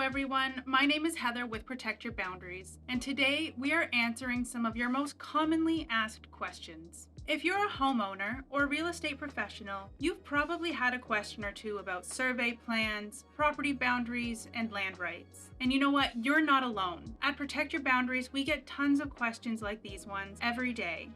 everyone, my name is Heather with Protect Your Boundaries, and today we are answering some of your most commonly asked questions. If you're a homeowner or real estate professional, you've probably had a question or two about survey plans, property boundaries, and land rights. And you know what? You're not alone. At Protect Your Boundaries, we get tons of questions like these ones every day.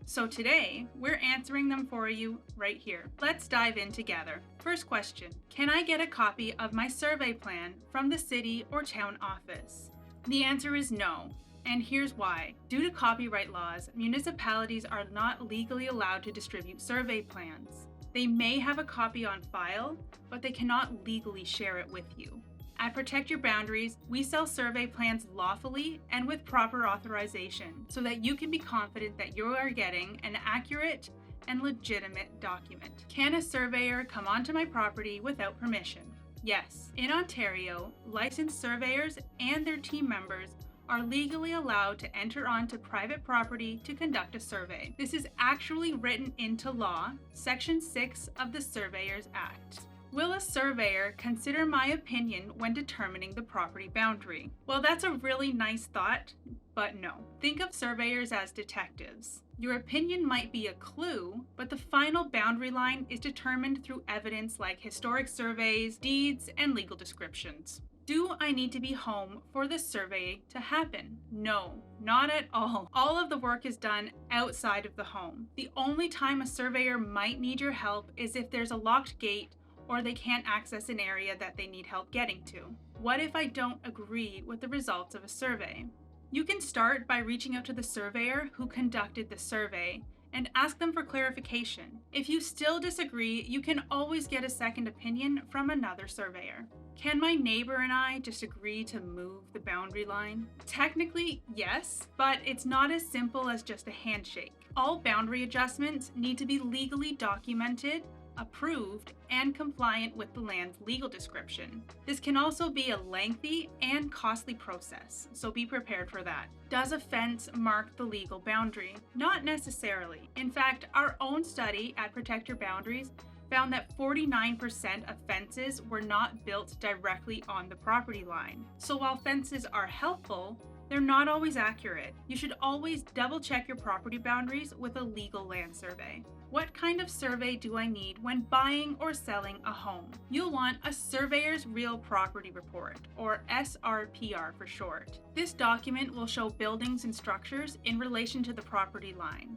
So today, we're answering them for you right here. Let's dive in together. First question, can I get a copy of my survey plan from the city or town office? The answer is no, and here's why. Due to copyright laws, municipalities are not legally allowed to distribute survey plans. They may have a copy on file, but they cannot legally share it with you. At Protect Your Boundaries, we sell survey plans lawfully and with proper authorization so that you can be confident that you are getting an accurate and legitimate document. Can a surveyor come onto my property without permission? Yes. In Ontario, licensed surveyors and their team members are legally allowed to enter onto private property to conduct a survey. This is actually written into law, Section 6 of the Surveyors Act. Will a surveyor consider my opinion when determining the property boundary? Well, that's a really nice thought, but no. Think of surveyors as detectives. Your opinion might be a clue, but the final boundary line is determined through evidence like historic surveys, deeds, and legal descriptions. Do I need to be home for the survey to happen? No, not at all. All of the work is done outside of the home. The only time a surveyor might need your help is if there's a locked gate or they can't access an area that they need help getting to. What if I don't agree with the results of a survey? You can start by reaching out to the surveyor who conducted the survey and ask them for clarification. If you still disagree, you can always get a second opinion from another surveyor. Can my neighbor and I just agree to move the boundary line? Technically, yes, but it's not as simple as just a handshake. All boundary adjustments need to be legally documented, approved, and compliant with the land's legal description. This can also be a lengthy and costly process, so be prepared for that. Does a fence mark the legal boundary? Not necessarily. In fact, our own study at Protect Your Boundaries found that 49% of fences were not built directly on the property line. So while fences are helpful, they're not always accurate. You should always double check your property boundaries with a legal land survey. What kind of survey do I need when buying or selling a home? You'll want a Surveyor's Real Property Report, or SRPR for short. This document will show buildings and structures in relation to the property line,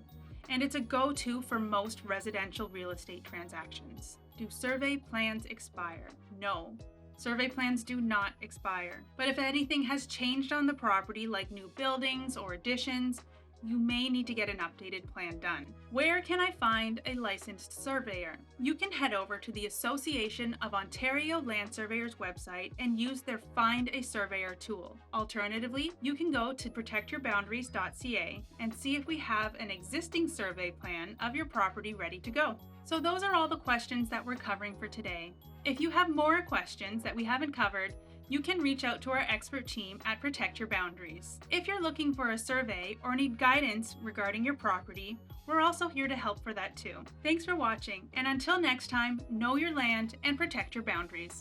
and it's a go-to for most residential real estate transactions. Do survey plans expire? No. Survey plans do not expire. But if anything has changed on the property, like new buildings or additions, you may need to get an updated plan done. Where can I find a licensed surveyor? You can head over to the Association of Ontario Land Surveyors website and use their Find a Surveyor tool. Alternatively, you can go to protectyourboundaries.ca and see if we have an existing survey plan of your property ready to go. So those are all the questions that we're covering for today. If you have more questions that we haven't covered, you can reach out to our expert team at Protect Your Boundaries. If you're looking for a survey or need guidance regarding your property, we're also here to help for that too. Thanks for watching, and until next time, know your land and protect your boundaries.